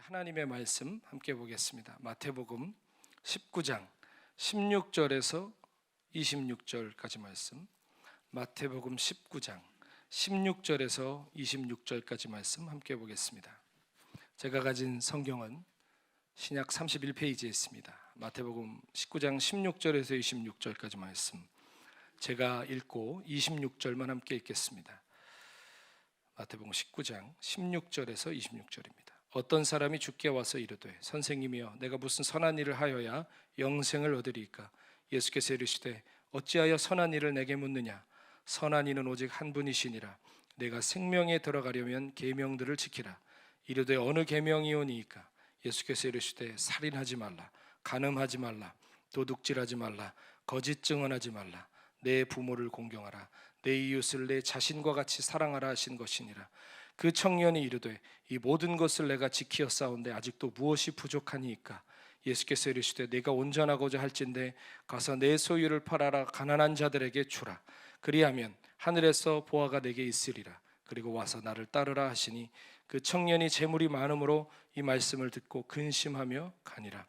하나님의 말씀 함께 보겠습니다. 마태복음 19장 16절에서 26절까지 말씀. 마태복음 19장 16절에서 26절까지 말씀 함께 보겠습니다. 제가 가진 성경은 신약 31페이지에 있습니다. 마태복음 19장 16절에서 26절까지 말씀. 제가 읽고 26절만 함께 읽겠습니다. 마태복음 19장 16절에서 26절입니다. 어떤 사람이 주께 와서 이르되 선생님이여 내가 무슨 선한 일을 하여야 영생을 얻으리이까? 예수께서 이르시되 어찌하여 선한 일을 내게 묻느냐? 선한 이는 오직 한 분이시니라. 내가 생명에 들어가려면 계명들을 지키라. 이르되 어느 계명이오니이까? 예수께서 이르시되 살인하지 말라, 간음하지 말라, 도둑질하지 말라, 거짓 증언하지 말라, 내 부모를 공경하라, 내 이웃을 내 자신과 같이 사랑하라 하신 것이니라. 그 청년이 이르되 이 모든 것을 내가 지키었사온데 아직도 무엇이 부족하니이까? 예수께서 이르시되 내가 온전하고자 할진대 가서 내 소유를 팔아라, 가난한 자들에게 주라. 그리하면 하늘에서 보화가 내게 있으리라. 그리고 와서 나를 따르라 하시니 그 청년이 재물이 많음으로 이 말씀을 듣고 근심하며 가니라.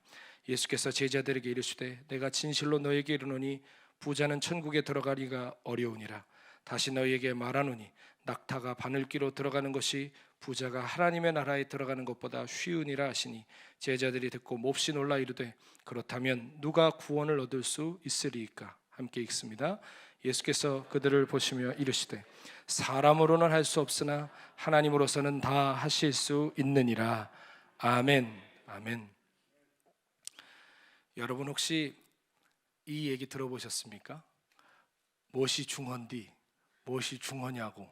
예수께서 제자들에게 이르시되 내가 진실로 너에게 이르노니 부자는 천국에 들어가기가 어려우니라. 다시 너희에게 말하노니 낙타가 바늘귀로 들어가는 것이 부자가 하나님의 나라에 들어가는 것보다 쉬우니라 하시니 제자들이 듣고 몹시 놀라 이르되 그렇다면 누가 구원을 얻을 수 있으리이까? 함께 읽습니다. 예수께서 그들을 보시며 이르시되 사람으로는 할 수 없으나 하나님으로서는 다 하실 수 있느니라. 아멘. 아멘. 여러분 혹시 이 얘기 들어보셨습니까? 무엇이 중헌디? 무엇이 중헌냐고.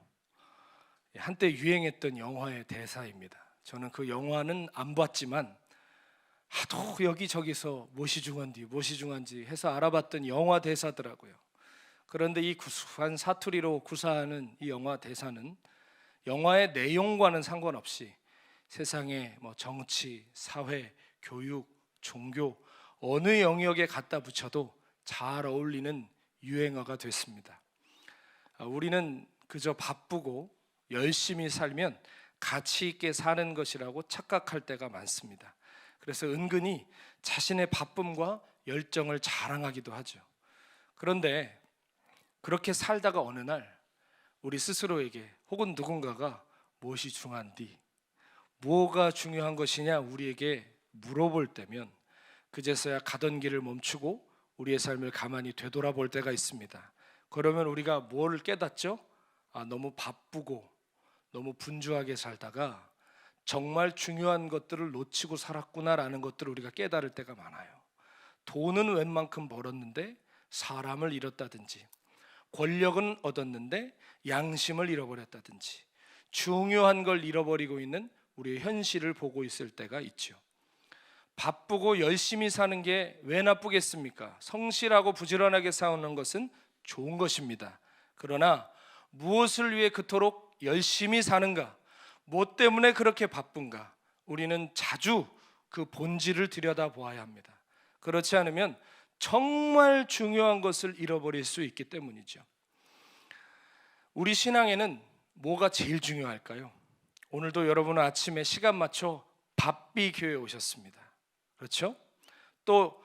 한때 유행했던 영화의 대사입니다. 저는 그 영화는 안 봤지만 하도 여기저기서 무엇이 중헌디 무엇이 중헌지 해서 알아봤던 영화 대사더라고요. 그런데 이 구수한 사투리로 구사하는 이 영화 대사는 영화의 내용과는 상관없이 세상의 정치, 사회, 교육, 종교 어느 영역에 갖다 붙여도 잘 어울리는 유행어가 됐습니다. 우리는 그저 바쁘고 열심히 살면 가치 있게 사는 것이라고 착각할 때가 많습니다. 그래서 은근히 자신의 바쁨과 열정을 자랑하기도 하죠. 그런데 그렇게 살다가 어느 날 우리 스스로에게 혹은 누군가가 무엇이 중요한디, 뭐가 중요한 것이냐 우리에게 물어볼 때면 그제서야 가던 길을 멈추고 우리의 삶을 가만히 되돌아볼 때가 있습니다. 그러면 우리가 뭘 깨닫죠? 너무 바쁘고 너무 분주하게 살다가 정말 중요한 것들을 놓치고 살았구나라는 것들을 우리가 깨달을 때가 많아요. 돈은 웬만큼 벌었는데 사람을 잃었다든지, 권력은 얻었는데 양심을 잃어버렸다든지, 중요한 걸 잃어버리고 있는 우리의 현실을 보고 있을 때가 있죠. 바쁘고 열심히 사는 게 왜 나쁘겠습니까? 성실하고 부지런하게 사는 것은 좋은 것입니다. 그러나 무엇을 위해 그토록 열심히 사는가? 뭐 때문에 그렇게 바쁜가? 우리는 자주 그 본질을 들여다보아야 합니다. 그렇지 않으면 정말 중요한 것을 잃어버릴 수 있기 때문이죠. 우리 신앙에는 뭐가 제일 중요할까요? 오늘도 여러분은 아침에 시간 맞춰 바삐 교회에 오셨습니다. 그렇죠? 또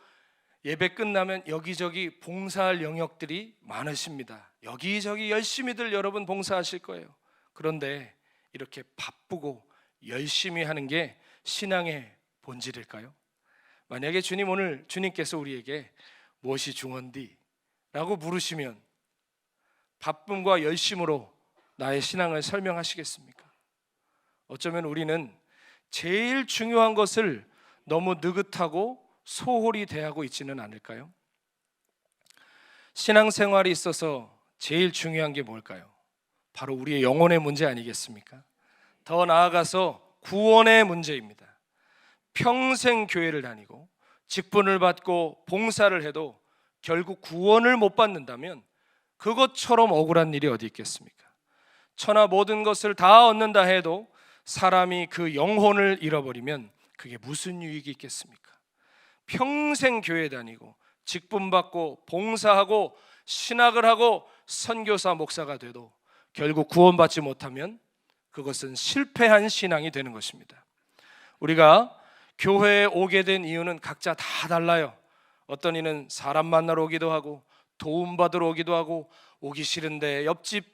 예배 끝나면 여기저기 봉사할 영역들이 많으십니다. 여기저기 열심히들 여러분 봉사하실 거예요. 그런데 이렇게 바쁘고 열심히 하는 게 신앙의 본질일까요? 만약에 오늘 주님께서 우리에게 무엇이 중헌디? 라고 물으시면 바쁨과 열심으로 나의 신앙을 설명하시겠습니까? 어쩌면 우리는 제일 중요한 것을 너무 느긋하고 소홀히 대하고 있지는 않을까요? 신앙생활이 있어서 제일 중요한 게 뭘까요? 바로 우리의 영혼의 문제 아니겠습니까? 더 나아가서 구원의 문제입니다. 평생 교회를 다니고 직분을 받고 봉사를 해도 결국 구원을 못 받는다면 그것처럼 억울한 일이 어디 있겠습니까? 천하 모든 것을 다 얻는다 해도 사람이 그 영혼을 잃어버리면 그게 무슨 유익이 있겠습니까? 평생 교회 다니고 직분 받고 봉사하고 신학을 하고 선교사 목사가 돼도 결국 구원받지 못하면 그것은 실패한 신앙이 되는 것입니다. 우리가 교회에 오게 된 이유는 각자 다 달라요. 어떤 이는 사람 만나러 오기도 하고 도움받으러 오기도 하고, 오기 싫은데 옆집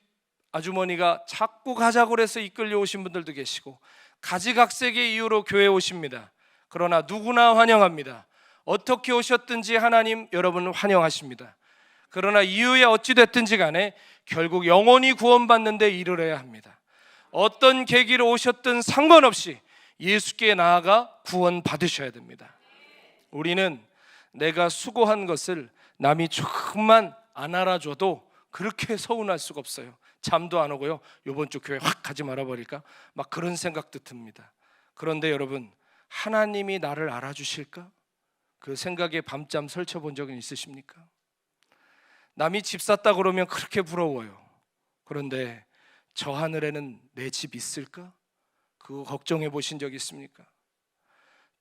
아주머니가 자꾸 가자고 그래서 이끌려 오신 분들도 계시고, 가지각색의 이유로 교회에 오십니다. 그러나 누구나 환영합니다. 어떻게 오셨든지 하나님 여러분을 환영하십니다. 그러나 이유에 어찌 됐든지 간에 결국 영원히 구원받는 데 이르러야 합니다. 어떤 계기로 오셨든 상관없이 예수께 나아가 구원 받으셔야 됩니다. 우리는 내가 수고한 것을 남이 조금만 안 알아줘도 그렇게 서운할 수가 없어요. 잠도 안 오고요, 이번 주 교회 확 가지 말아버릴까, 막 그런 생각도 듭니다. 그런데 여러분, 하나님이 나를 알아주실까? 그 생각에 밤잠 설쳐본 적은 있으십니까? 남이 집 샀다 그러면 그렇게 부러워요. 그런데 저 하늘에는 내 집 있을까? 그거 걱정해 보신 적 있습니까?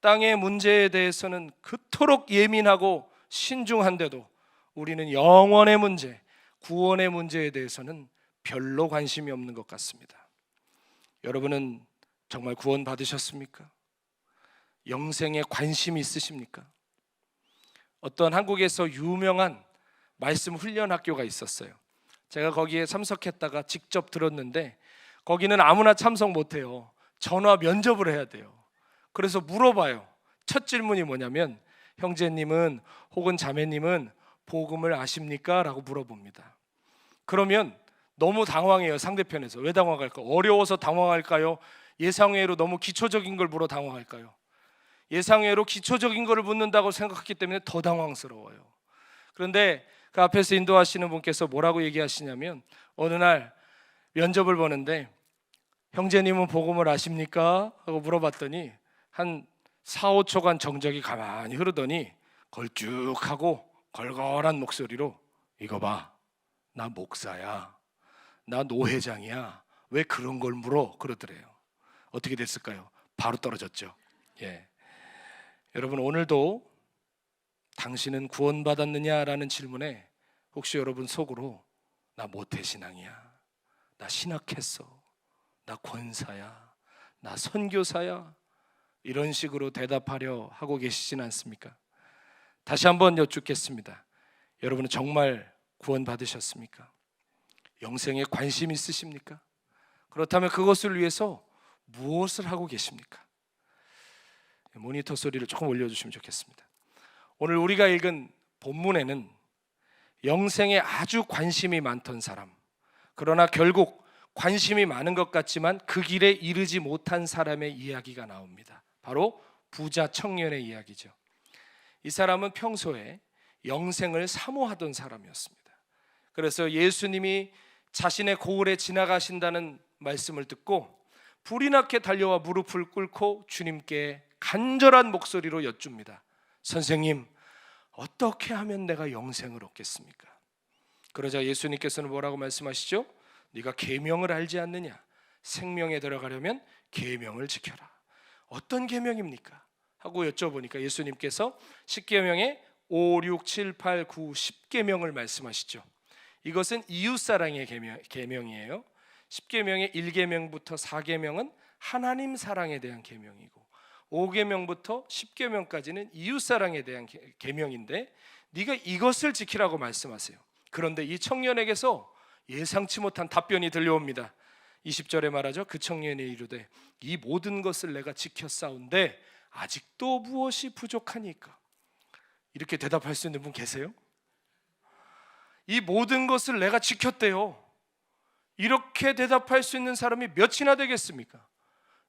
땅의 문제에 대해서는 그토록 예민하고 신중한데도 우리는 영원의 문제, 구원의 문제에 대해서는 별로 관심이 없는 것 같습니다. 여러분은 정말 구원 받으셨습니까? 영생에 관심이 있으십니까? 어떤 한국에서 유명한 말씀 훈련 학교가 있었어요. 제가 거기에 참석했다가 직접 들었는데, 거기는 아무나 참석 못해요. 전화 면접을 해야 돼요. 그래서 물어봐요. 첫 질문이 뭐냐면, 형제님은 혹은 자매님은 복음을 아십니까? 라고 물어봅니다. 그러면 너무 당황해요. 상대편에서. 왜 당황할까? 어려워서 당황할까요? 예상외로 너무 기초적인 걸 물어 당황할까요? 예상외로 기초적인 거를 묻는다고 생각했기 때문에 더 당황스러워요. 그런데 그 앞에서 인도하시는 분께서 뭐라고 얘기하시냐면, 어느 날 면접을 보는데 형제님은 복음을 아십니까? 하고 물어봤더니 한 4, 5초간 정적이 가만히 흐르더니 걸쭉하고 걸걸한 목소리로, 이거 봐, 나 목사야, 나 노회장이야, 왜 그런 걸 물어? 그러더래요. 어떻게 됐을까요? 바로 떨어졌죠. 여러분, 오늘도 당신은 구원받았느냐라는 질문에 혹시 여러분 속으로 나 모태신앙이야, 나 신학했어, 나 권사야, 나 선교사야, 이런 식으로 대답하려 하고 계시진 않습니까? 다시 한번 여쭙겠습니다. 여러분은 정말 구원받으셨습니까? 영생에 관심 있으십니까? 그렇다면 그것을 위해서 무엇을 하고 계십니까? 모니터 소리를 조금 올려주시면 좋겠습니다. 오늘 우리가 읽은 본문에는 영생에 아주 관심이 많던 사람, 그러나 결국 관심이 많은 것 같지만 그 길에 이르지 못한 사람의 이야기가 나옵니다. 바로 부자 청년의 이야기죠. 이 사람은 평소에 영생을 사모하던 사람이었습니다. 그래서 예수님이 자신의 고을에 지나가신다는 말씀을 듣고 불이 나게 달려와 무릎을 꿇고 주님께 간절한 목소리로 여쭙니다. 선생님, 어떻게 하면 내가 영생을 얻겠습니까? 그러자 예수님께서는 뭐라고 말씀하시죠? 네가 계명을 알지 않느냐? 생명에 들어가려면 계명을 지켜라. 어떤 계명입니까? 하고 여쭤보니까 예수님께서 10계명에 5, 6, 7, 8, 9, 10계명을 말씀하시죠. 이것은 이웃사랑의 계명이에요. 10계명의 1계명부터 4계명은 하나님 사랑에 대한 계명이고, 5계명부터 10계명까지는 이웃사랑에 대한 계명인데, 네가 이것을 지키라고 말씀하세요. 그런데 이 청년에게서 예상치 못한 답변이 들려옵니다. 20절에 말하죠. 그 청년이 이르되 이 모든 것을 내가 지켰사온데 아직도 무엇이 부족하니까? 이렇게 대답할 수 있는 분 계세요? 이 모든 것을 내가 지켰대요. 이렇게 대답할 수 있는 사람이 몇이나 되겠습니까?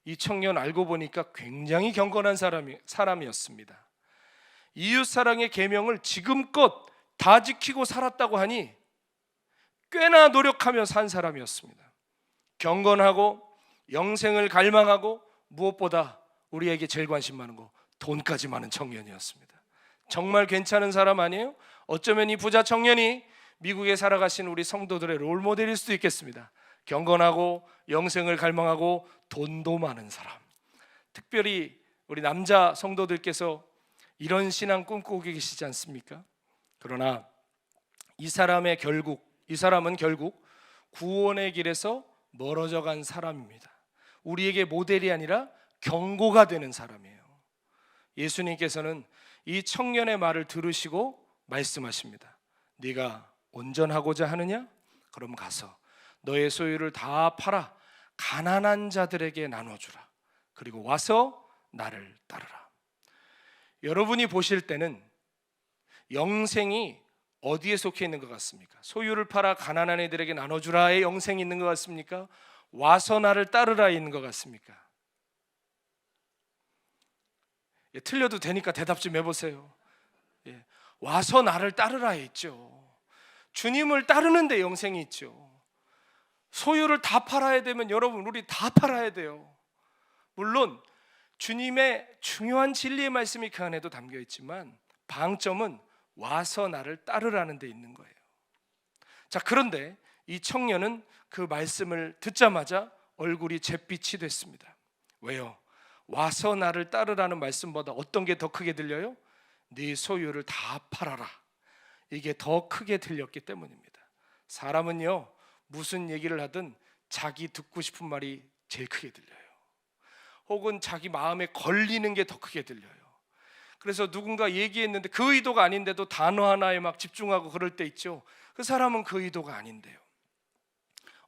이 청년 알고 보니까 굉장히 경건한 사람이었습니다. 이웃사랑의 계명을 지금껏 다 지키고 살았다고 하니 꽤나 노력하며 산 사람이었습니다. 경건하고 영생을 갈망하고 무엇보다 우리에게 제일 관심 많은 거, 돈까지 많은 청년이었습니다. 정말 괜찮은 사람 아니에요? 어쩌면 이 부자 청년이 미국에 살아가신 우리 성도들의 롤모델일 수도 있겠습니다. 경건하고 영생을 갈망하고 돈도 많은 사람. 특별히 우리 남자 성도들께서 이런 신앙 꿈꾸고 계시지 않습니까? 그러나 이 사람은 결국 구원의 길에서 멀어져 간 사람입니다. 우리에게 모델이 아니라 경고가 되는 사람이에요. 예수님께서는 이 청년의 말을 들으시고 말씀하십니다. 네가 온전하고자 하느냐? 그럼 가서 너의 소유를 다 팔아 가난한 자들에게 나눠주라. 그리고 와서 나를 따르라. 여러분이 보실 때는 영생이 어디에 속해 있는 것 같습니까? 소유를 팔아 가난한 이들에게 나눠주라의 영생이 있는 것 같습니까? 와서 나를 따르라에 있는 것 같습니까? 예, 틀려도 되니까 대답 좀 해보세요. 예, 와서 나를 따르라에 있죠. 주님을 따르는 데 영생이 있죠. 소유를 다 팔아야 되면 여러분 우리 다 팔아야 돼요. 물론 주님의 중요한 진리의 말씀이 그 안에도 담겨 있지만 방점은 와서 나를 따르라는 데 있는 거예요. 자, 그런데 이 청년은 그 말씀을 듣자마자 얼굴이 잿빛이 됐습니다. 왜요? 와서 나를 따르라는 말씀보다 어떤 게 더 크게 들려요? 네 소유를 다 팔아라. 이게 더 크게 들렸기 때문입니다. 사람은요, 무슨 얘기를 하든 자기 듣고 싶은 말이 제일 크게 들려요. 혹은 자기 마음에 걸리는 게 더 크게 들려요. 그래서 누군가 얘기했는데 그 의도가 아닌데도 단어 하나에 막 집중하고 그럴 때 있죠. 그 사람은 그 의도가 아닌데요.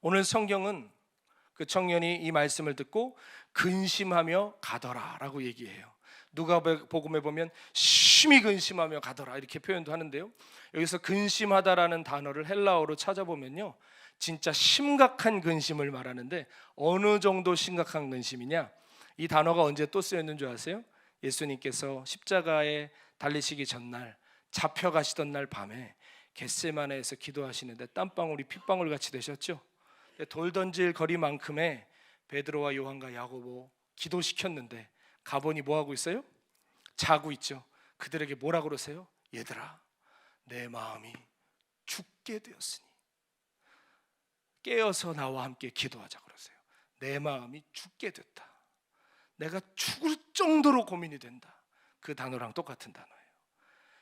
오늘 성경은 그 청년이 이 말씀을 듣고 근심하며 가더라 라고 얘기해요. 누가복음에 보면 심히 근심하며 가더라 이렇게 표현도 하는데요. 여기서 근심하다라는 단어를 헬라어로 찾아보면요, 진짜 심각한 근심을 말하는데 어느 정도 심각한 근심이냐, 이 단어가 언제 또 쓰였는 줄 아세요? 예수님께서 십자가에 달리시기 전날, 잡혀가시던 날 밤에 겟세마네에서 기도하시는데 땀방울이 핏방울 같이 되셨죠. 돌 던질 거리만큼의 베드로와 요한과 야고보 기도시켰는데 가보니 뭐하고 있어요? 자고 있죠. 그들에게 뭐라 그러세요? 얘들아, 내 마음이 죽게 되었으니 깨어서 나와 함께 기도하자 그러세요. 내 마음이 죽게 됐다. 내가 죽을 정도로 고민이 된다. 그 단어랑 똑같은 단어예요.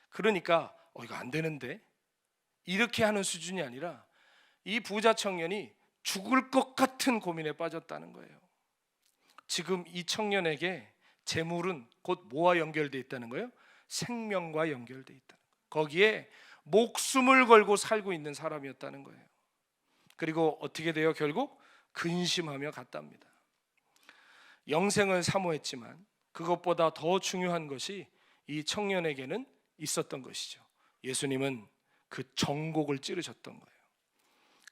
그러니까 이거 안 되는데 이렇게 하는 수준이 아니라 이 부자 청년이 죽을 것 같은 고민에 빠졌다는 거예요. 지금 이 청년에게 재물은 곧 뭐와 연결되어 있다는 거예요? 생명과 연결되어 있다는 거예요. 거기에 목숨을 걸고 살고 있는 사람이었다는 거예요. 그리고 어떻게 돼요? 결국 근심하며 갔답니다. 영생을 사모했지만 그것보다 더 중요한 것이 이 청년에게는 있었던 것이죠. 예수님은 그 정곡을 찌르셨던 거예요.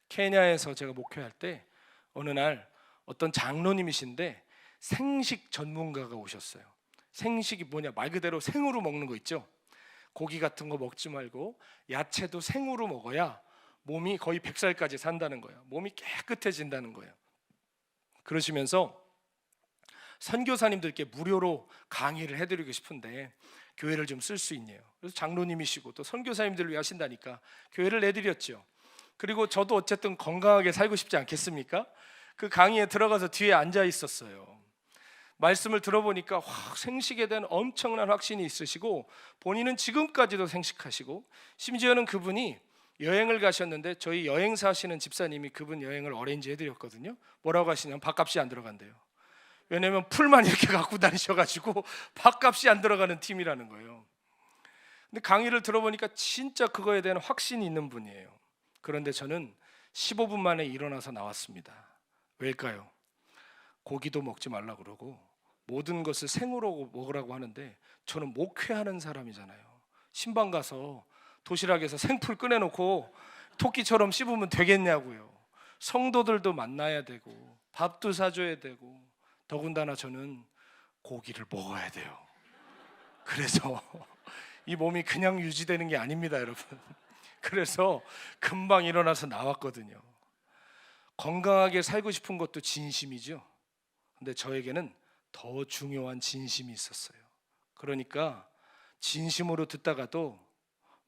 케냐에서 제가 목회할 때 어느 날 어떤 장로님이신데 생식 전문가가 오셨어요. 생식이 뭐냐, 말 그대로 생으로 먹는 거 있죠. 고기 같은 거 먹지 말고 야채도 생으로 먹어야 몸이 거의 100살까지 산다는 거예요. 몸이 깨끗해진다는 거예요. 그러시면서 선교사님들께 무료로 강의를 해드리고 싶은데 교회를 좀 쓸 수 있네요. 그래서 장로님이시고 또 선교사님들을 위해 하신다니까 교회를 내드렸죠. 그리고 저도 어쨌든 건강하게 살고 싶지 않겠습니까? 그 강의에 들어가서 뒤에 앉아 있었어요. 말씀을 들어보니까 생식에 대한 엄청난 확신이 있으시고 본인은 지금까지도 생식하시고 심지어는 그분이 여행을 가셨는데 저희 여행사 하시는 집사님이 그분 여행을 어레인지 해드렸거든요. 뭐라고 하시냐면 밥값이 안 들어간대요. 왜냐면 풀만 이렇게 갖고 다니셔가지고 밥값이 안 들어가는 팀이라는 거예요. 근데 강의를 들어보니까 진짜 그거에 대한 확신이 있는 분이에요. 그런데 저는 15분 만에 일어나서 나왔습니다. 왜일까요? 고기도 먹지 말라 그러고 모든 것을 생으로 먹으라고 하는데 저는 목회하는 사람이잖아요. 신방 가서 도시락에서 생풀 꺼내놓고 토끼처럼 씹으면 되겠냐고요. 성도들도 만나야 되고 밥도 사줘야 되고 더군다나 저는 고기를 먹어야 돼요. 그래서 이 몸이 그냥 유지되는 게 아닙니다, 여러분. 그래서 금방 일어나서 나왔거든요. 건강하게 살고 싶은 것도 진심이죠. 근데 저에게는 더 중요한 진심이 있었어요. 그러니까 진심으로 듣다가도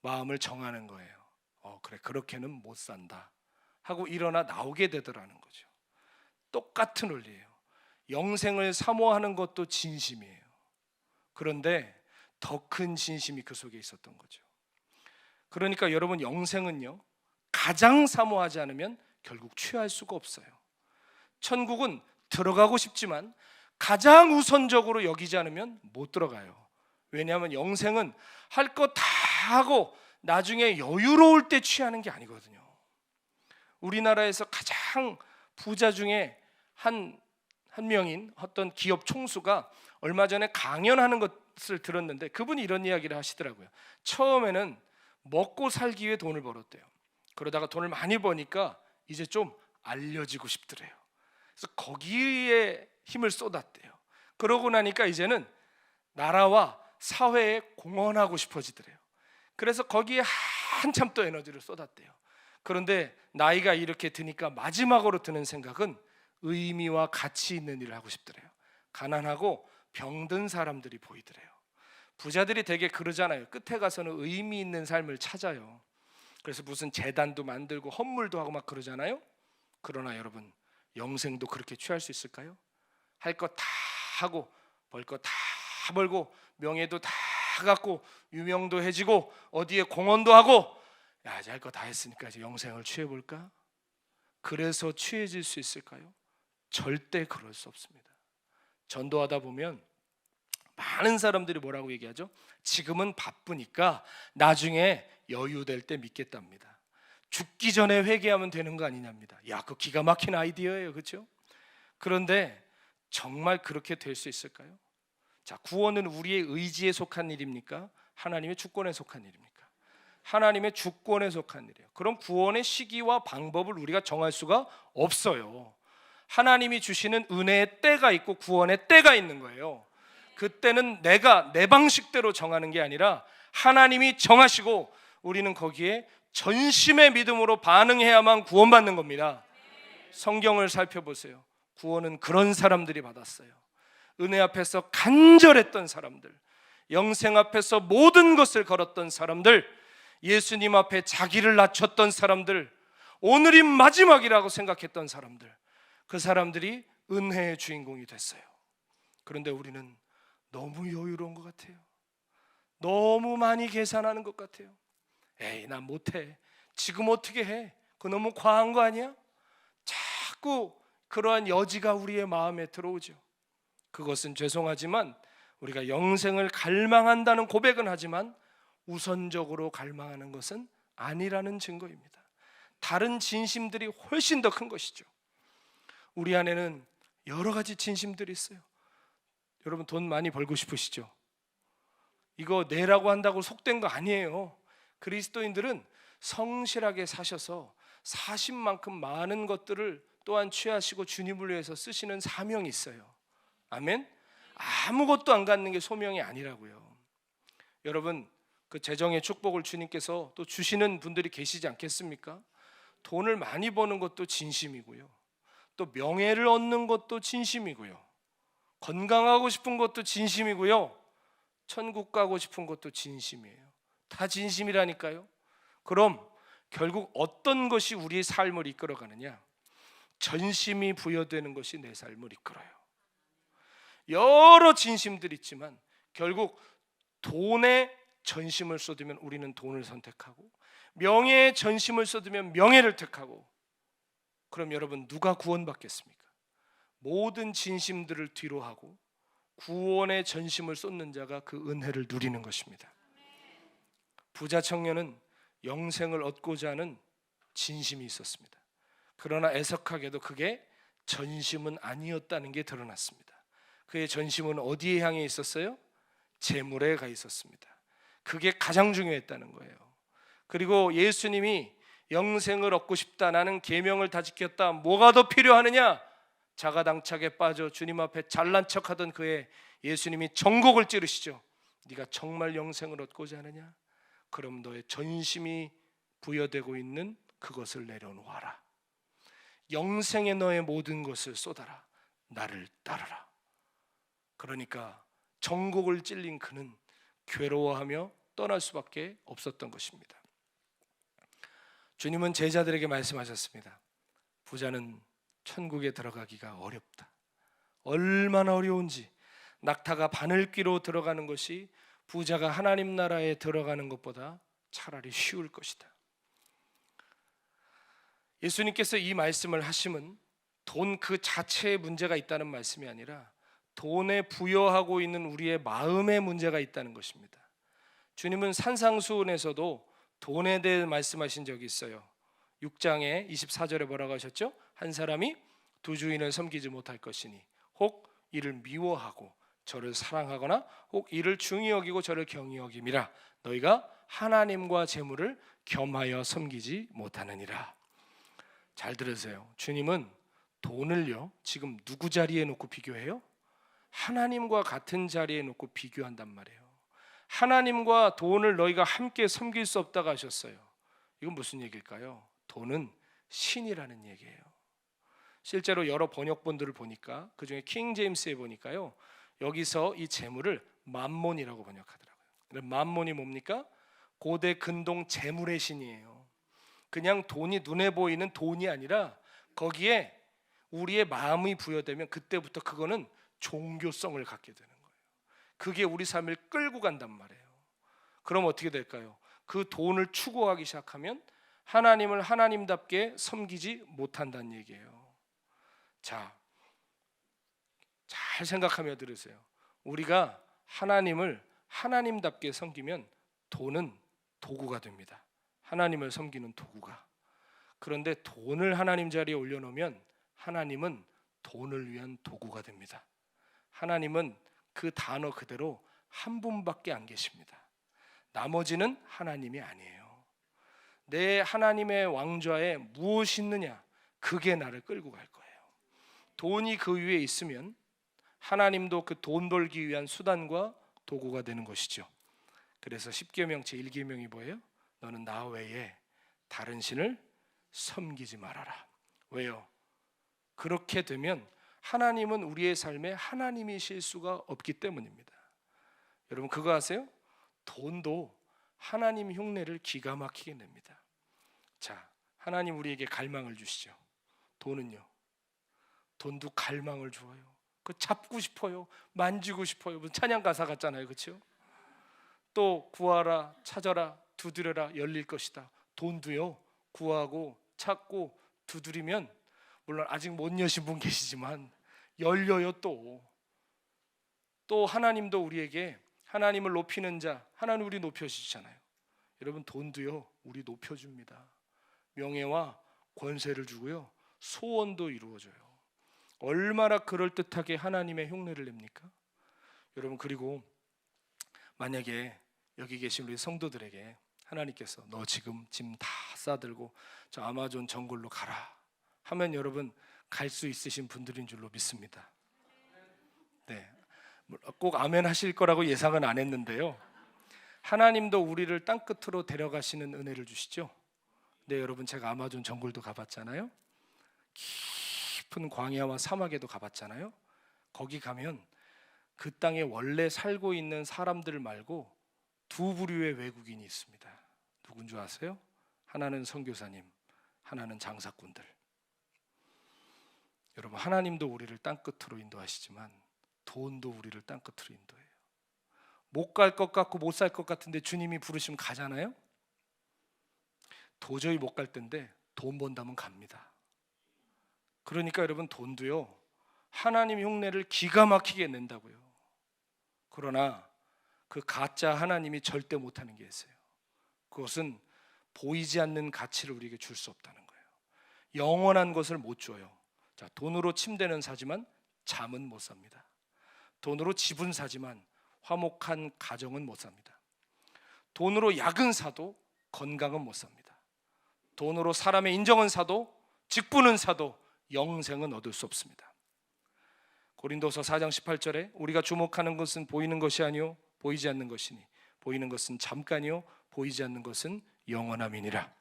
마음을 정하는 거예요. 그래, 그렇게는 못 산다 하고 일어나 나오게 되더라는 거죠. 똑같은 원리예요. 영생을 사모하는 것도 진심이에요. 그런데 더 큰 진심이 그 속에 있었던 거죠. 그러니까 여러분, 영생은요, 가장 사모하지 않으면 결국 취할 수가 없어요. 천국은 들어가고 싶지만 가장 우선적으로 여기지 않으면 못 들어가요. 왜냐하면 영생은 할 거 다 하고 나중에 여유로울 때 취하는 게 아니거든요. 우리나라에서 가장 부자 중에 한 명인 어떤 기업 총수가 얼마 전에 강연하는 것을 들었는데 그분이 이런 이야기를 하시더라고요. 처음에는 먹고 살기 위해 돈을 벌었대요. 그러다가 돈을 많이 버니까 이제 좀 알려지고 싶더래요. 그래서 거기에 힘을 쏟았대요. 그러고 나니까 이제는 나라와 사회에 공헌하고 싶어지더래요. 그래서 거기에 한참 또 에너지를 쏟았대요. 그런데 나이가 이렇게 드니까 마지막으로 드는 생각은 의미와 가치 있는 일을 하고 싶더래요. 가난하고 병든 사람들이 보이더래요. 부자들이 되게 그러잖아요. 끝에 가서는 의미 있는 삶을 찾아요. 그래서 무슨 재단도 만들고 헌물도 하고 막 그러잖아요. 그러나 여러분, 영생도 그렇게 취할 수 있을까요? 할 거 다 하고 벌 거 다 벌고 명예도 다 갖고 유명도 해지고 어디에 공헌도 하고, 야, 이제 할 거 다 했으니까 이제 영생을 취해볼까? 그래서 취해질 수 있을까요? 절대 그럴 수 없습니다. 전도하다 보면 많은 사람들이 뭐라고 얘기하죠? 지금은 바쁘니까 나중에 여유 될 때 믿겠답니다. 죽기 전에 회개하면 되는 거 아니냐입니다. 야, 그 기가 막힌 아이디어예요, 그렇죠? 그런데 정말 그렇게 될 수 있을까요? 자, 구원은 우리의 의지에 속한 일입니까? 하나님의 주권에 속한 일입니까? 하나님의 주권에 속한 일이에요. 그럼 구원의 시기와 방법을 우리가 정할 수가 없어요. 하나님이 주시는 은혜의 때가 있고 구원의 때가 있는 거예요. 그때는 내가 내 방식대로 정하는 게 아니라 하나님이 정하시고 우리는 거기에 전심의 믿음으로 반응해야만 구원받는 겁니다. 성경을 살펴보세요. 구원은 그런 사람들이 받았어요. 은혜 앞에서 간절했던 사람들, 영생 앞에서 모든 것을 걸었던 사람들, 예수님 앞에 자기를 낮췄던 사람들, 오늘이 마지막이라고 생각했던 사람들, 그 사람들이 은혜의 주인공이 됐어요. 그런데 우리는 너무 여유로운 것 같아요. 너무 많이 계산하는 것 같아요. 에이, 난 못해. 지금 어떻게 해? 그거 너무 과한 거 아니야? 자꾸 그러한 여지가 우리의 마음에 들어오죠. 그것은 죄송하지만 우리가 영생을 갈망한다는 고백은 하지만 우선적으로 갈망하는 것은 아니라는 증거입니다. 다른 진심들이 훨씬 더 큰 것이죠. 우리 안에는 여러 가지 진심들이 있어요. 여러분, 돈 많이 벌고 싶으시죠? 이거 내라고 한다고 속된 거 아니에요. 그리스도인들은 성실하게 사셔서 사신 만큼 많은 것들을 또한 취하시고 주님을 위해서 쓰시는 사명이 있어요. 아멘? 아무것도 안 갖는 게 소명이 아니라고요. 여러분, 그 재정의 축복을 주님께서 또 주시는 분들이 계시지 않겠습니까? 돈을 많이 버는 것도 진심이고요, 또 명예를 얻는 것도 진심이고요, 건강하고 싶은 것도 진심이고요, 천국 가고 싶은 것도 진심이에요. 다 진심이라니까요. 그럼 결국 어떤 것이 우리의 삶을 이끌어가느냐? 전심이 부여되는 것이 내 삶을 이끌어요. 여러 진심들이 있지만 결국 돈에 전심을 쏟으면 우리는 돈을 선택하고, 명예에 전심을 쏟으면 명예를 택하고, 그럼 여러분, 누가 구원받겠습니까? 모든 진심들을 뒤로 하고 구원에 전심을 쏟는 자가 그 은혜를 누리는 것입니다. 부자 청년은 영생을 얻고자 하는 진심이 있었습니다. 그러나 애석하게도 그게 전심은 아니었다는 게 드러났습니다. 그의 전심은 어디에 향해 있었어요? 재물에 가 있었습니다. 그게 가장 중요했다는 거예요. 그리고 예수님이 영생을 얻고 싶다, 나는 계명을 다 지켰다, 뭐가 더 필요하느냐? 자가당착에 빠져 주님 앞에 잘난 척하던 그의 예수님이 정곡을 찌르시죠. 네가 정말 영생을 얻고자 하느냐? 그럼 너의 전심이 부여되고 있는 그것을 내려놓아라. 영생에 너의 모든 것을 쏟아라. 나를 따르라. 그러니까 정곡을 찔린 그는 괴로워하며 떠날 수밖에 없었던 것입니다. 주님은 제자들에게 말씀하셨습니다. 부자는 천국에 들어가기가 어렵다. 얼마나 어려운지. 낙타가 바늘귀로 들어가는 것이 부자가 하나님 나라에 들어가는 것보다 차라리 쉬울 것이다. 예수님께서 이 말씀을 하심은 돈 그 자체에 문제가 있다는 말씀이 아니라 돈에 부여하고 있는 우리의 마음의 문제가 있다는 것입니다. 주님은 산상수훈에서도 돈에 대해 말씀하신 적이 있어요. 6장에 24절에 뭐라고 하셨죠? 한 사람이 두 주인을 섬기지 못할 것이니 혹 이를 미워하고 저를 사랑하거나 혹 이를 중히 여기고 저를 경히 여김이라. 너희가 하나님과 재물을 겸하여 섬기지 못하느니라. 잘 들으세요. 주님은 돈을요, 지금 누구 자리에 놓고 비교해요? 하나님과 같은 자리에 놓고 비교한단 말이에요. 하나님과 돈을 너희가 함께 섬길 수 없다고 하셨어요. 이건 무슨 얘기일까요? 돈은 신이라는 얘기예요. 실제로 여러 번역본들을 보니까 그중에 킹 제임스에 보니까요, 여기서 이 재물을 맘몬이라고 번역하더라고요. 맘몬이 뭡니까? 고대 근동 재물의 신이에요. 그냥 돈이 눈에 보이는 돈이 아니라 거기에 우리의 마음이 부여되면 그때부터 그거는 종교성을 갖게 되는 거예요. 그게 우리 삶을 끌고 간단 말이에요. 그럼 어떻게 될까요? 그 돈을 추구하기 시작하면 하나님을 하나님답게 섬기지 못한다는 얘기예요. 자, 잘 생각하며 들으세요. 우리가 하나님을 하나님답게 섬기면 돈은 도구가 됩니다. 하나님을 섬기는 도구가. 그런데 돈을 하나님 자리에 올려놓으면 하나님은 돈을 위한 도구가 됩니다. 하나님은 그 단어 그대로 한 분밖에 안 계십니다. 나머지는 하나님이 아니에요. 내 하나님의 왕좌에 무엇이 있느냐, 그게 나를 끌고 갈 거예요. 돈이 그 위에 있으면 하나님도 그 돈 벌기 위한 수단과 도구가 되는 것이죠. 그래서 10계명 제1계명이 뭐예요? 너는 나 외에 다른 신을 섬기지 말아라. 왜요? 그렇게 되면 하나님은 우리의 삶에 하나님이실 수가 없기 때문입니다. 여러분 그거 아세요? 돈도 하나님 흉내를 기가 막히게 냅니다. 자, 하나님 우리에게 갈망을 주시죠. 돈은요, 돈도 갈망을 줘요. 그 잡고 싶어요. 만지고 싶어요. 무슨 찬양 가사 같잖아요, 그렇죠? 또 구하라, 찾아라, 두드려라, 열릴 것이다. 돈도요, 구하고 찾고 두드리면 물론 아직 못 여신 분 계시지만 열려요. 또 하나님도 우리에게 하나님을 높이는 자, 하나님 우리 높여주시잖아요. 여러분 돈도요, 우리 높여줍니다. 명예와 권세를 주고요, 소원도 이루어져요. 얼마나 그럴듯하게 하나님의 흉내를 냅니까? 여러분 그리고 만약에 여기 계신 우리 성도들에게 하나님께서 너 지금 짐 다 싸들고 저 아마존 정글로 가라 하면 여러분 갈 수 있으신 분들인 줄로 믿습니다. 네, 꼭 아멘 하실 거라고 예상은 안 했는데요, 하나님도 우리를 땅끝으로 데려가시는 은혜를 주시죠. 네, 여러분 제가 아마존 정글도 가봤잖아요. 깊은 광야와 사막에도 가봤잖아요. 거기 가면 그 땅에 원래 살고 있는 사람들 말고 두 부류의 외국인이 있습니다. 누군 줄 아세요? 하나는 선교사님, 하나는 장사꾼들. 여러분 하나님도 우리를 땅끝으로 인도하시지만 돈도 우리를 땅끝으로 인도해요. 못 갈 것 같고 못 살 것 같은데 주님이 부르시면 가잖아요. 도저히 못 갈 텐데 돈 번다면 갑니다. 그러니까 여러분 돈도요, 하나님 흉내를 기가 막히게 낸다고요. 그러나 그 가짜 하나님이 절대 못하는 게 있어요. 그것은 보이지 않는 가치를 우리에게 줄 수 없다는 거예요. 영원한 것을 못 줘요. 자, 돈으로 침대는 사지만 잠은 못 삽니다. 돈으로 집은 사지만 화목한 가정은 못 삽니다. 돈으로 약은 사도 건강은 못 삽니다. 돈으로 사람의 인정은 사도 직분은 사도 영생은 얻을 수 없습니다. 고린도서 4장 18절에 우리가 주목하는 것은 보이는 것이 아니요 보이지 않는 것이니 보이는 것은 잠깐이요 보이지 않는 것은 영원함이니라.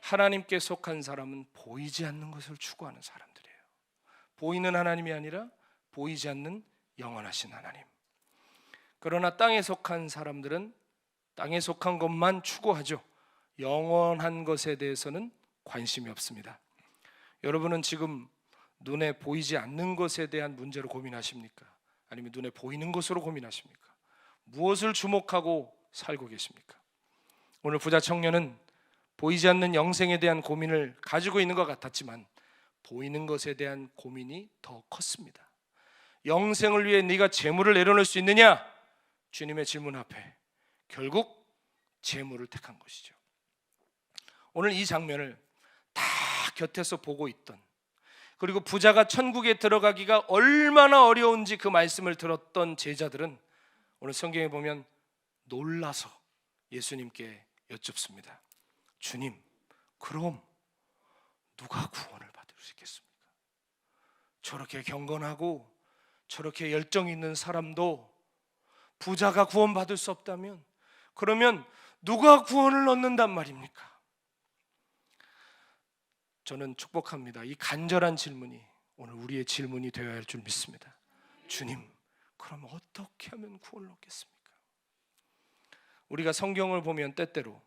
하나님께 속한 사람은 보이지 않는 것을 추구하는 사람들이에요. 보이는 하나님이 아니라 보이지 않는 영원하신 하나님. 그러나 땅에 속한 사람들은 땅에 속한 것만 추구하죠. 영원한 것에 대해서는 관심이 없습니다. 여러분은 지금 눈에 보이지 않는 것에 대한 문제로 고민하십니까? 아니면 눈에 보이는 것으로 고민하십니까? 무엇을 주목하고 살고 계십니까? 오늘 부자 청년은 보이지 않는 영생에 대한 고민을 가지고 있는 것 같았지만 보이는 것에 대한 고민이 더 컸습니다. 영생을 위해 네가 재물을 내려놓을 수 있느냐? 주님의 질문 앞에 결국 재물을 택한 것이죠. 오늘 이 장면을 다 곁에서 보고 있던, 그리고 부자가 천국에 들어가기가 얼마나 어려운지 그 말씀을 들었던 제자들은 오늘 성경에 보면 놀라서 예수님께 여쭙습니다. 주님, 그럼 누가 구원을 받을 수 있겠습니까? 저렇게 경건하고 저렇게 열정 있는 사람도 부자가 구원받을 수 없다면 그러면 누가 구원을 얻는단 말입니까? 저는 축복합니다. 이 간절한 질문이 오늘 우리의 질문이 되어야 할 줄 믿습니다. 주님, 그럼 어떻게 하면 구원을 얻겠습니까? 우리가 성경을 보면 때때로,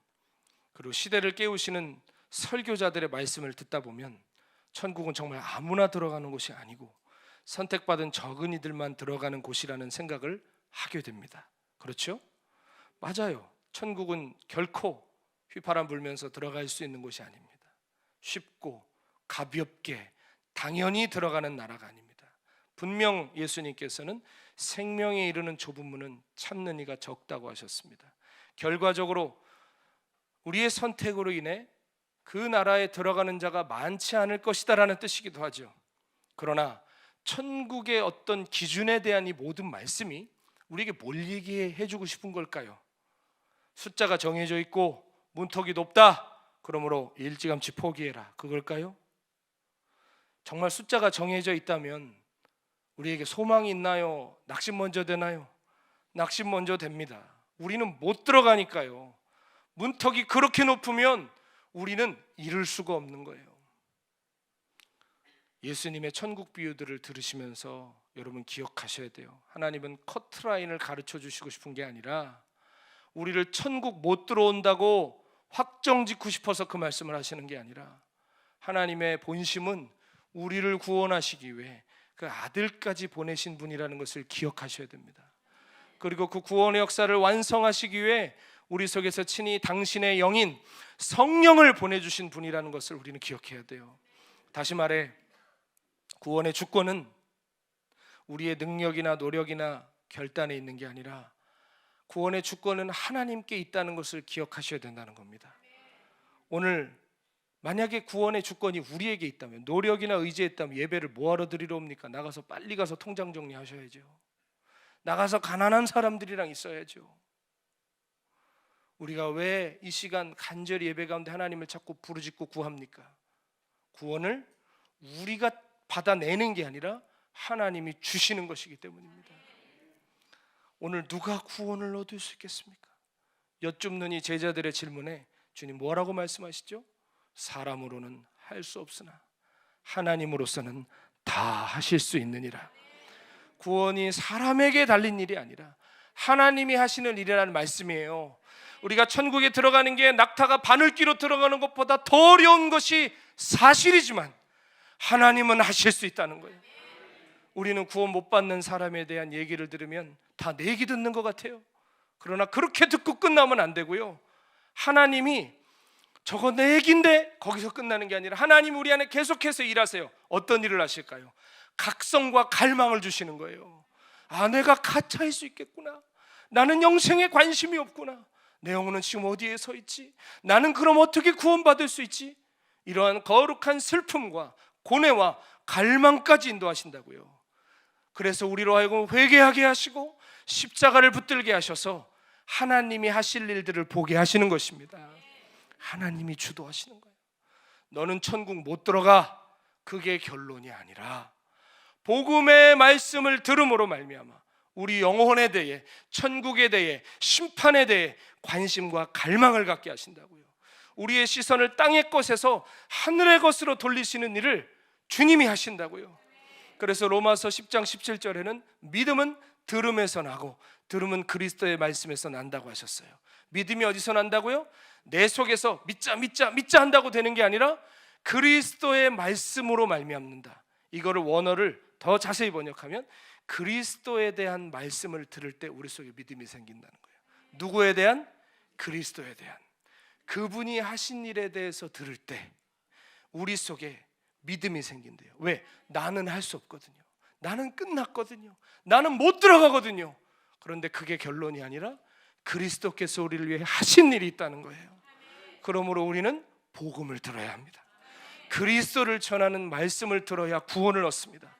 그리고 시대를 깨우시는 설교자들의 말씀을 듣다 보면 천국은 정말 아무나 들어가는 곳이 아니고 선택받은 적은 이들만 들어가는 곳이라는 생각을 하게 됩니다. 그렇죠? 맞아요. 천국은 결코 휘파람 불면서 들어갈 수 있는 곳이 아닙니다. 쉽고 가볍게 당연히 들어가는 나라가 아닙니다. 분명 예수님께서는 생명에 이르는 좁은 문은 찾는 이가 적다고 하셨습니다. 결과적으로 우리의 선택으로 인해 그 나라에 들어가는 자가 많지 않을 것이다라는 뜻이기도 하죠. 그러나 천국의 어떤 기준에 대한 이 모든 말씀이 우리에게 뭘 얘기해 주고 싶은 걸까요? 숫자가 정해져 있고 문턱이 높다, 그러므로 일찌감치 포기해라, 그걸까요? 정말 숫자가 정해져 있다면 우리에게 소망이 있나요? 낙심 먼저 되나요? 낙심 먼저 됩니다. 우리는 못 들어가니까요. 문턱이 그렇게 높으면 우리는 이룰 수가 없는 거예요. 예수님의 천국 비유들을 들으시면서 여러분 기억하셔야 돼요. 하나님은 커트라인을 가르쳐 주시고 싶은 게 아니라 우리를 천국 못 들어온다고 확정 짓고 싶어서 그 말씀을 하시는 게 아니라 하나님의 본심은 우리를 구원하시기 위해 그 아들까지 보내신 분이라는 것을 기억하셔야 됩니다. 그리고 그 구원의 역사를 완성하시기 위해 우리 속에서 친히 당신의 영인 성령을 보내주신 분이라는 것을 우리는 기억해야 돼요. 다시 말해 구원의 주권은 우리의 능력이나 노력이나 결단에 있는 게 아니라 구원의 주권은 하나님께 있다는 것을 기억하셔야 된다는 겁니다. 오늘 만약에 구원의 주권이 우리에게 있다면, 노력이나 의지에 있다면 예배를 뭐하러 드리러 옵니까? 나가서 빨리 가서 통장 정리하셔야죠. 나가서 가난한 사람들이랑 있어야죠. 우리가 왜 이 시간 간절히 예배 가운데 하나님을 자꾸 부르짖고 구합니까? 구원을 우리가 받아내는 게 아니라 하나님이 주시는 것이기 때문입니다. 오늘 누가 구원을 얻을 수 있겠습니까? 여쭙는 이 제자들의 질문에 주님 뭐라고 말씀하시죠? 사람으로는 할 수 없으나 하나님으로서는 다 하실 수 있느니라. 구원이 사람에게 달린 일이 아니라 하나님이 하시는 일이라는 말씀이에요. 우리가 천국에 들어가는 게 낙타가 바늘귀로 들어가는 것보다 더 어려운 것이 사실이지만 하나님은 하실 수 있다는 거예요. 우리는 구원 못 받는 사람에 대한 얘기를 들으면 다 내 얘기 듣는 것 같아요. 그러나 그렇게 듣고 끝나면 안 되고요. 하나님이 저거 내 얘기인데 거기서 끝나는 게 아니라 하나님 우리 안에 계속해서 일하세요. 어떤 일을 하실까요? 각성과 갈망을 주시는 거예요. 아, 내가 갇혀있을 수 있겠구나. 나는 영생에 관심이 없구나. 내 영혼은 지금 어디에 서 있지? 나는 그럼 어떻게 구원받을 수 있지? 이러한 거룩한 슬픔과 고뇌와 갈망까지 인도하신다고요. 그래서 우리로 하여금 회개하게 하시고 십자가를 붙들게 하셔서 하나님이 하실 일들을 보게 하시는 것입니다. 하나님이 주도하시는 거예요. 너는 천국 못 들어가, 그게 결론이 아니라 복음의 말씀을 들음으로 말미암아 우리 영혼에 대해, 천국에 대해, 심판에 대해 관심과 갈망을 갖게 하신다고요. 우리의 시선을 땅의 것에서 하늘의 것으로 돌리시는 일을 주님이 하신다고요. 그래서 로마서 10장 17절에는 믿음은 들음에서 나고 들음은 그리스도의 말씀에서 난다고 하셨어요. 믿음이 어디서 난다고요? 내 속에서 믿자 한다고 되는 게 아니라 그리스도의 말씀으로 말미암는다. 이거를 원어를 더 자세히 번역하면 그리스도에 대한 말씀을 들을 때 우리 속에 믿음이 생긴다는 거예요. 누구에 대한? 그리스도에 대한. 그분이 하신 일에 대해서 들을 때 우리 속에 믿음이 생긴대요. 왜? 나는 할 수 없거든요. 나는 끝났거든요. 나는 못 들어가거든요. 그런데 그게 결론이 아니라 그리스도께서 우리를 위해 하신 일이 있다는 거예요. 그러므로 우리는 복음을 들어야 합니다. 그리스도를 전하는 말씀을 들어야 구원을 얻습니다.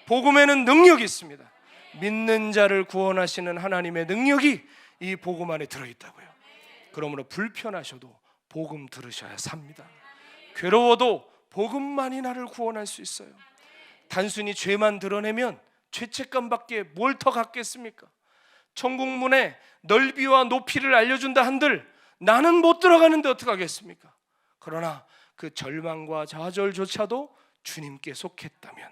복음에는 능력이 있습니다. 믿는 자를 구원하시는 하나님의 능력이 이 복음 안에 들어있다고요. 그러므로 불편하셔도 복음 들으셔야 삽니다. 괴로워도 복음만이 나를 구원할 수 있어요. 단순히 죄만 드러내면 죄책감밖에 뭘 더 갖겠습니까? 천국문의 넓이와 높이를 알려준다 한들 나는 못 들어가는데 어떡하겠습니까? 그러나 그 절망과 좌절조차도 주님께 속했다면,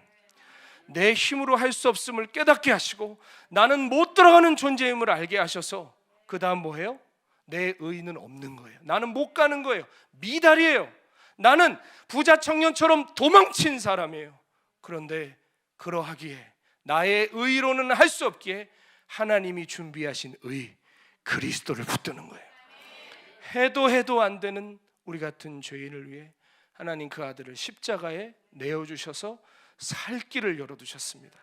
내 힘으로 할 수 없음을 깨닫게 하시고 나는 못 들어가는 존재임을 알게 하셔서 그 다음 뭐예요? 내 의의는 없는 거예요. 나는 못 가는 거예요. 미달이에요. 나는 부자 청년처럼 도망친 사람이에요. 그런데 그러하기에 나의 의로는 할 수 없기에 하나님이 준비하신 의, 그리스도를 붙드는 거예요. 해도 안 되는 우리 같은 죄인을 위해 하나님 그 아들을 십자가에 내어주셔서 살 길을 열어두셨습니다.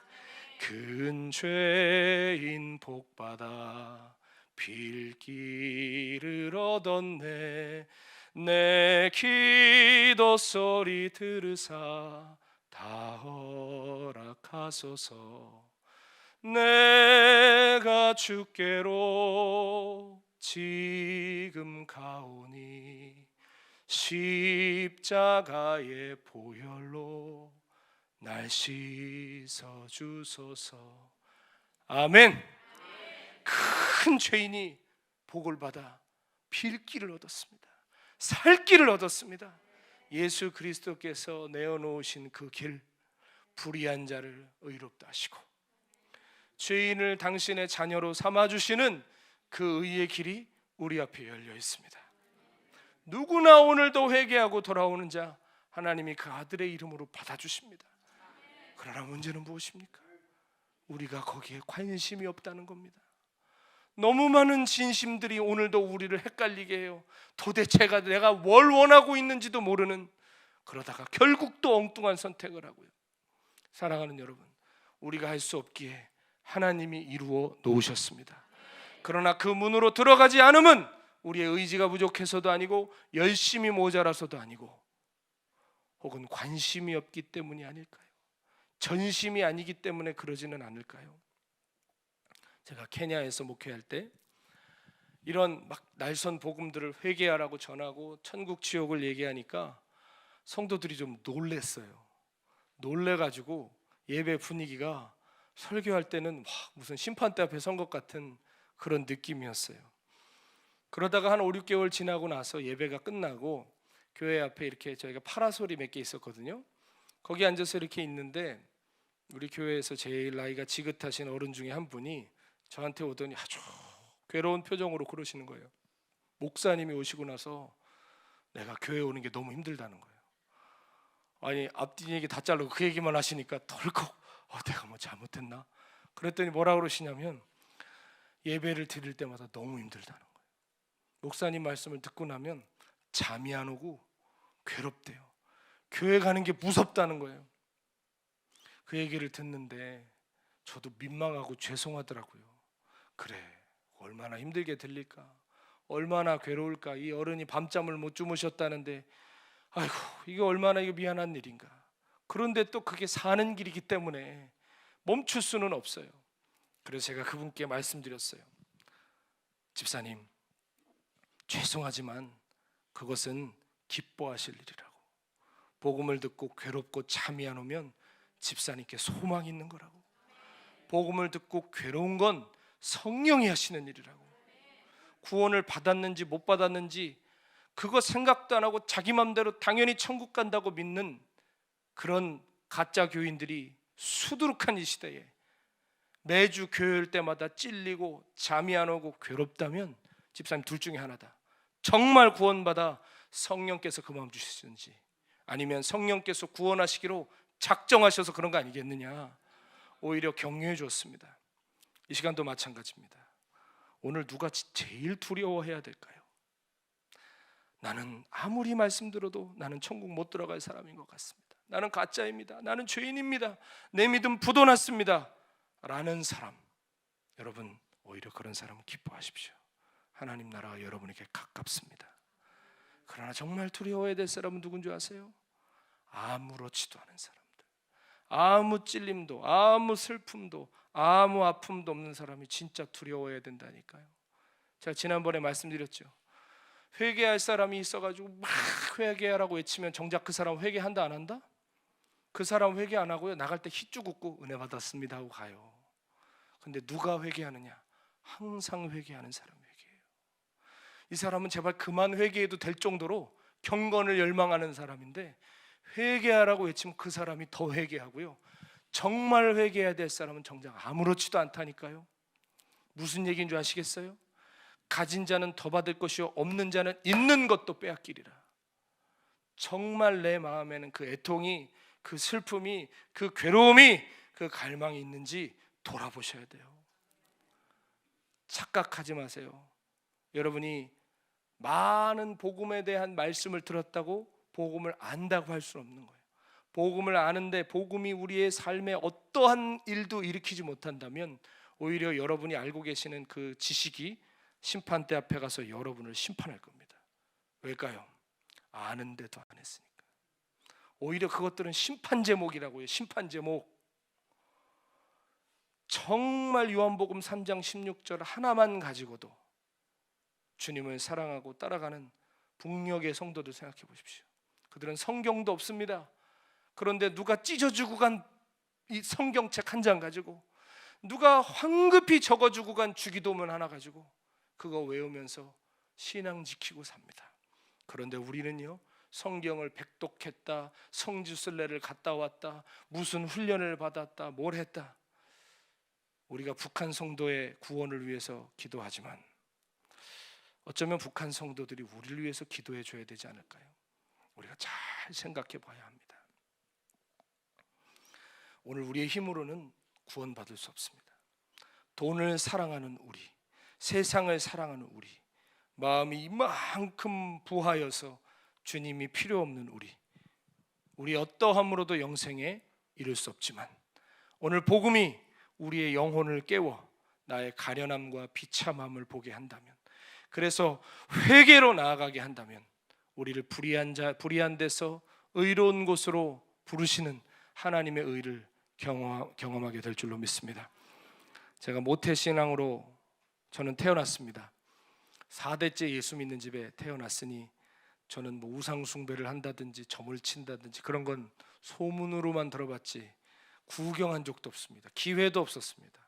큰 죄인 복받아 빌 길을 얻었네. 내 기도 소리 들으사 다 허락하소서. 내가 주께로 지금 가오니 십자가의 보혈로 날 씻어 주소서. 아멘. 큰 죄인이 복을 받아 빌 길을 얻었습니다. 살 길을 얻었습니다. 예수 그리스도께서 내어놓으신 그 길, 불의한 자를 의롭다 하시고 죄인을 당신의 자녀로 삼아주시는 그 의의 길이 우리 앞에 열려 있습니다. 누구나 오늘도 회개하고 돌아오는 자 하나님이 그 아들의 이름으로 받아주십니다. 그러나 문제는 무엇입니까? 우리가 거기에 관심이 없다는 겁니다. 너무 많은 진심들이 오늘도 우리를 헷갈리게 해요. 도대체가 내가 뭘 원하고 있는지도 모르는, 그러다가 결국 또 엉뚱한 선택을 하고요. 사랑하는 여러분, 우리가 할 수 없기에 하나님이 이루어 놓으셨습니다. 그러나 그 문으로 들어가지 않으면 우리의 의지가 부족해서도 아니고 열심이 모자라서도 아니고 혹은 관심이 없기 때문이 아닐까요? 전심이 아니기 때문에 그러지는 않을까요? 제가 케냐에서 목회할 때 이런 막 날선 복음들을 회개하라고 전하고 천국 지옥을 얘기하니까 성도들이 좀 놀랬어요. 놀래가지고 예배 분위기가 설교할 때는 무슨 심판대 앞에 선 것 같은 그런 느낌이었어요. 그러다가 한 5, 6개월 지나고 나서 예배가 끝나고 교회 앞에 이렇게 저희가 파라솔이 몇 개 있었거든요. 거기 앉아서 이렇게 있는데 우리 교회에서 제일 나이가 지긋하신 어른 중에 한 분이 저한테 오더니 아주 괴로운 표정으로 그러시는 거예요. 목사님이 오시고 나서 내가 교회 오는 게 너무 힘들다는 거예요. 아니 앞뒤 얘기 다 자르고 그 얘기만 하시니까 덜컥 내가 뭐 잘못했나? 그랬더니 뭐라 그러시냐면 예배를 드릴 때마다 너무 힘들다는 거예요. 목사님 말씀을 듣고 나면 잠이 안 오고 괴롭대요. 교회 가는 게 무섭다는 거예요. 그 얘기를 듣는데 저도 민망하고 죄송하더라고요. 그래, 얼마나 힘들게 들릴까, 얼마나 괴로울까. 이 어른이 밤잠을 못 주무셨다는데 아이고 이게 얼마나 미안한 일인가. 그런데 또 그게 사는 길이기 때문에 멈출 수는 없어요. 그래서 제가 그분께 말씀드렸어요. 집사님, 죄송하지만 그것은 기뻐하실 일이라고. 복음을 듣고 괴롭고 잠이 안 오면 집사님께 소망이 있는 거라고. 복음을 듣고 괴로운 건 성령이 하시는 일이라고. 구원을 받았는지 못 받았는지 그거 생각도 안 하고 자기 맘대로 당연히 천국 간다고 믿는 그런 가짜 교인들이 수두룩한 이 시대에 매주 교회 올 때마다 찔리고 잠이 안 오고 괴롭다면 집사님 둘 중에 하나다. 정말 구원받아 성령께서 그 마음 주시는지 아니면 성령께서 구원하시기로 작정하셔서 그런 거 아니겠느냐. 오히려 격려해 주었습니다. 이 시간도 마찬가지입니다. 오늘 누가 제일 두려워해야 될까요? 나는 아무리 말씀 들어도 나는 천국 못 들어갈 사람인 것 같습니다. 나는 가짜입니다. 나는 죄인입니다. 내 믿음 부도났습니다. 라는 사람, 여러분 오히려 그런 사람은 기뻐하십시오. 하나님 나라가 여러분에게 가깝습니다. 그러나 정말 두려워해야 될 사람은 누군 줄 아세요? 아무렇지도 않은 사람들, 아무 찔림도, 아무 슬픔도, 아무 아픔도 없는 사람이 진짜 두려워해야 된다니까요. 제가 지난번에 말씀드렸죠. 회개할 사람이 있어가지고 막 회개하라고 외치면 정작 그 사람 회개한다 안 한다? 그 사람 회개 안 하고요, 나갈 때 휘쭉 웃고 은혜 받았습니다 하고 가요. 근데 누가 회개하느냐? 항상 회개하는 사람 회개해요. 이 사람은 제발 그만 회개해도 될 정도로 경건을 열망하는 사람인데, 회개하라고 외치면 그 사람이 더 회개하고요, 정말 회개해야 될 사람은 정작 아무렇지도 않다니까요. 무슨 얘기인 줄 아시겠어요? 가진 자는 더 받을 것이요 없는 자는 있는 것도 빼앗기리라. 정말 내 마음에는 그 애통이, 그 슬픔이, 그 괴로움이, 그 갈망이 있는지 돌아보셔야 돼요. 착각하지 마세요. 여러분이 많은 복음에 대한 말씀을 들었다고 복음을 안다고 할 수는 없는 거예요. 복음을 아는데 복음이 우리의 삶에 어떠한 일도 일으키지 못한다면 오히려 여러분이 알고 계시는 그 지식이 심판대 앞에 가서 여러분을 심판할 겁니다. 왜일까요? 아는데도 안 했으니까. 오히려 그것들은 심판 제목이라고요. 심판 제목. 정말 요한복음 3장 16절 하나만 가지고도 주님을 사랑하고 따라가는 북녘의 성도들 생각해 보십시오. 그들은 성경도 없습니다. 그런데 누가 찢어주고 간 이 성경책 한 장 가지고, 누가 황급히 적어주고 간 주기도문 하나 가지고 그거 외우면서 신앙 지키고 삽니다. 그런데 우리는요, 성경을 백독했다, 성지순례를 갔다 왔다, 무슨 훈련을 받았다, 뭘 했다. 우리가 북한 성도의 구원을 위해서 기도하지만 어쩌면 북한 성도들이 우리를 위해서 기도해 줘야 되지 않을까요? 우리가 잘 생각해 봐야 합니다. 오늘 우리의 힘으로는 구원받을 수 없습니다. 돈을 사랑하는 우리, 세상을 사랑하는 우리, 마음이 이만큼 부하여서 주님이 필요 없는 우리 어떠함으로도 영생에 이를 수 없지만 오늘 복음이 우리의 영혼을 깨워 나의 가련함과 비참함을 보게 한다면, 그래서 회개로 나아가게 한다면 우리를 불의한 데서 의로운 곳으로 부르시는 하나님의 의를 경험하게 될 줄로 믿습니다. 제가 모태신앙으로 저는 태어났습니다. 4대째 예수 믿는 집에 태어났으니 저는 뭐 우상 숭배를 한다든지 점을 친다든지 그런 건 소문으로만 들어봤지 구경한 적도 없습니다. 기회도 없었습니다.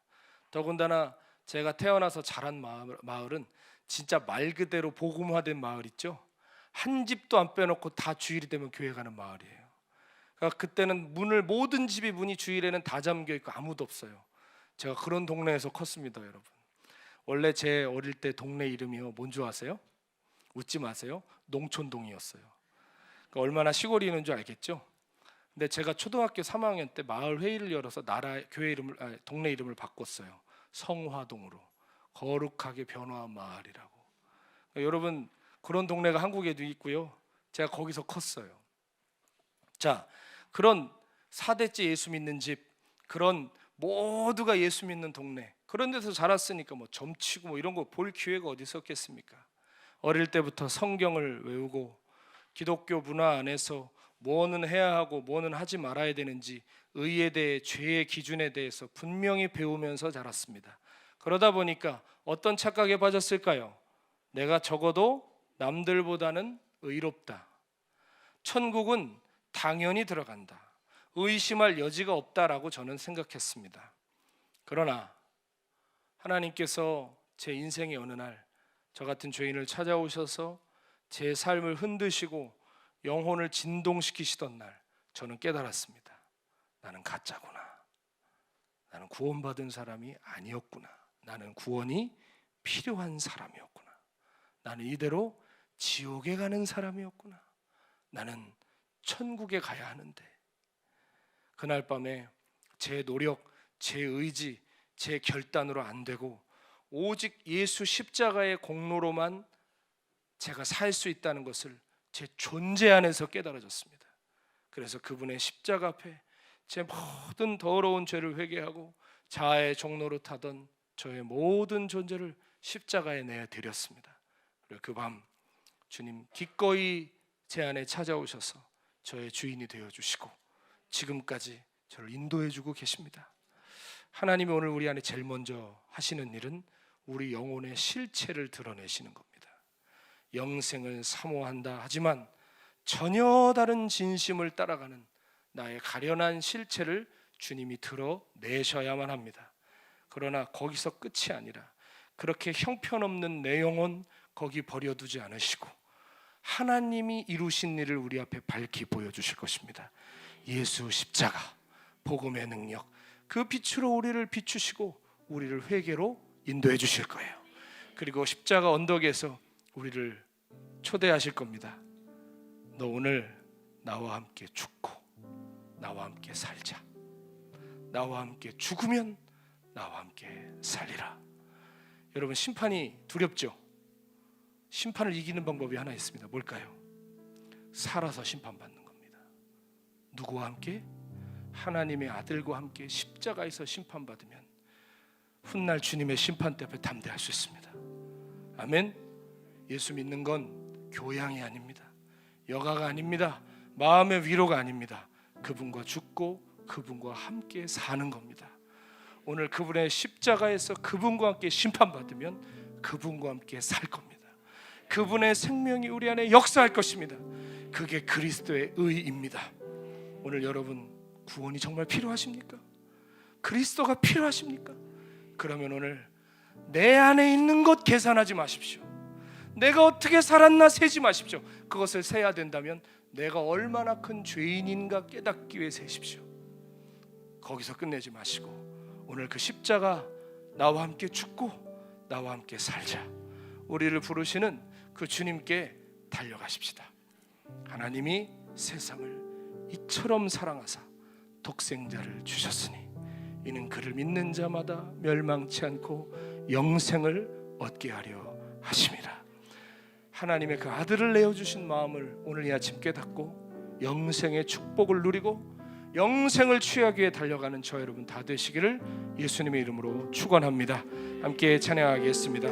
더군다나 제가 태어나서 자란 마을은 진짜 말 그대로 복음화된 마을 있죠. 한 집도 안 빼놓고 다 주일이 되면 교회 가는 마을이에요. 그러니까 그때는 모든 집이 문이 주일에는 다 잠겨 있고 아무도 없어요. 제가 그런 동네에서 컸습니다, 여러분. 원래 제 어릴 때 동네 이름이요, 뭔 줄 아세요? 웃지 마세요. 농촌동이었어요. 그러니까 얼마나 시골이 있는 줄 알겠죠? 근데 제가 초등학교 3학년 때 마을 회의를 열어서 동네 이름을 바꿨어요. 성화동으로. 거룩하게 변화한 마을이라고. 그러니까 여러분, 그런 동네가 한국에도 있고요. 제가 거기서 컸어요. 자, 그런 4대째 예수 믿는 집, 그런 모두가 예수 믿는 동네, 그런 데서 자랐으니까 뭐 점치고 뭐 이런 거 볼 기회가 어디 있었겠습니까? 어릴 때부터 성경을 외우고 기독교 문화 안에서 뭐는 해야 하고 뭐는 하지 말아야 되는지 의에 대해, 죄의 기준에 대해서 분명히 배우면서 자랐습니다. 그러다 보니까 어떤 착각에 빠졌을까요? 내가 적어도 남들보다는 의롭다. 천국은 당연히 들어간다. 의심할 여지가 없다라고 저는 생각했습니다. 그러나 하나님께서 제 인생의 어느 날 저 같은 죄인을 찾아오셔서 제 삶을 흔드시고 영혼을 진동시키시던 날 저는 깨달았습니다. 나는 가짜구나. 나는 구원받은 사람이 아니었구나. 나는 구원이 필요한 사람이었구나. 나는 이대로 지옥에 가는 사람이었구나. 나는 천국에 가야 하는데. 그날 밤에 제 노력, 제 의지, 제 결단으로 안 되고 오직 예수 십자가의 공로로만 제가 살 수 있다는 것을 제 존재 안에서 깨달아졌습니다. 그래서 그분의 십자가 앞에 제 모든 더러운 죄를 회개하고 자아의 종로로 타던 저의 모든 존재를 십자가에 내어드렸습니다. 그리고 그 밤 주님 기꺼이 제 안에 찾아오셔서 저의 주인이 되어주시고 지금까지 저를 인도해주고 계십니다. 하나님이 오늘 우리 안에 제일 먼저 하시는 일은 우리 영혼의 실체를 드러내시는 겁니다. 영생을 사모한다 하지만 전혀 다른 진심을 따라가는 나의 가련한 실체를 주님이 드러내셔야만 합니다. 그러나 거기서 끝이 아니라 그렇게 형편없는 내 영혼 거기 버려두지 않으시고 하나님이 이루신 일을 우리 앞에 밝히 보여주실 것입니다. 예수 십자가, 복음의 능력, 그 빛으로 우리를 비추시고 우리를 회개로 인도해 주실 거예요. 그리고 십자가 언덕에서 우리를 초대하실 겁니다. 너 오늘 나와 함께 죽고 나와 함께 살자. 나와 함께 죽으면 나와 함께 살리라. 여러분, 심판이 두렵죠? 심판을 이기는 방법이 하나 있습니다. 뭘까요? 살아서 심판받는 겁니다. 누구와 함께? 하나님의 아들과 함께 십자가에서 심판받으면 훗날 주님의 심판대 앞에 담대할 수 있습니다. 아멘. 예수 믿는 건 교양이 아닙니다. 여가가 아닙니다. 마음의 위로가 아닙니다. 그분과 죽고 그분과 함께 사는 겁니다. 오늘 그분의 십자가에서 그분과 함께 심판받으면 그분과 함께 살 겁니다. 그분의 생명이 우리 안에 역사할 것입니다. 그게 그리스도의 의입니다. 오늘 여러분 구원이 정말 필요하십니까? 그리스도가 필요하십니까? 그러면 오늘 내 안에 있는 것 계산하지 마십시오. 내가 어떻게 살았나 세지 마십시오. 그것을 세야 된다면 내가 얼마나 큰 죄인인가 깨닫기 위해 세십시오. 거기서 끝내지 마시고 오늘 그 십자가 나와 함께 죽고 나와 함께 살자. 우리를 부르시는 그 주님께 달려가십시다. 하나님이 세상을 이처럼 사랑하사 독생자를 주셨으니 이는 그를 믿는 자마다 멸망치 않고 영생을 얻게 하려 하심이라. 하나님의 그 아들을 내어주신 마음을 오늘 이 아침 깨닫고 영생의 축복을 누리고 영생을 취하기 위해 달려가는 저 여러분 다 되시기를 예수님의 이름으로 축원합니다. 함께 찬양하겠습니다.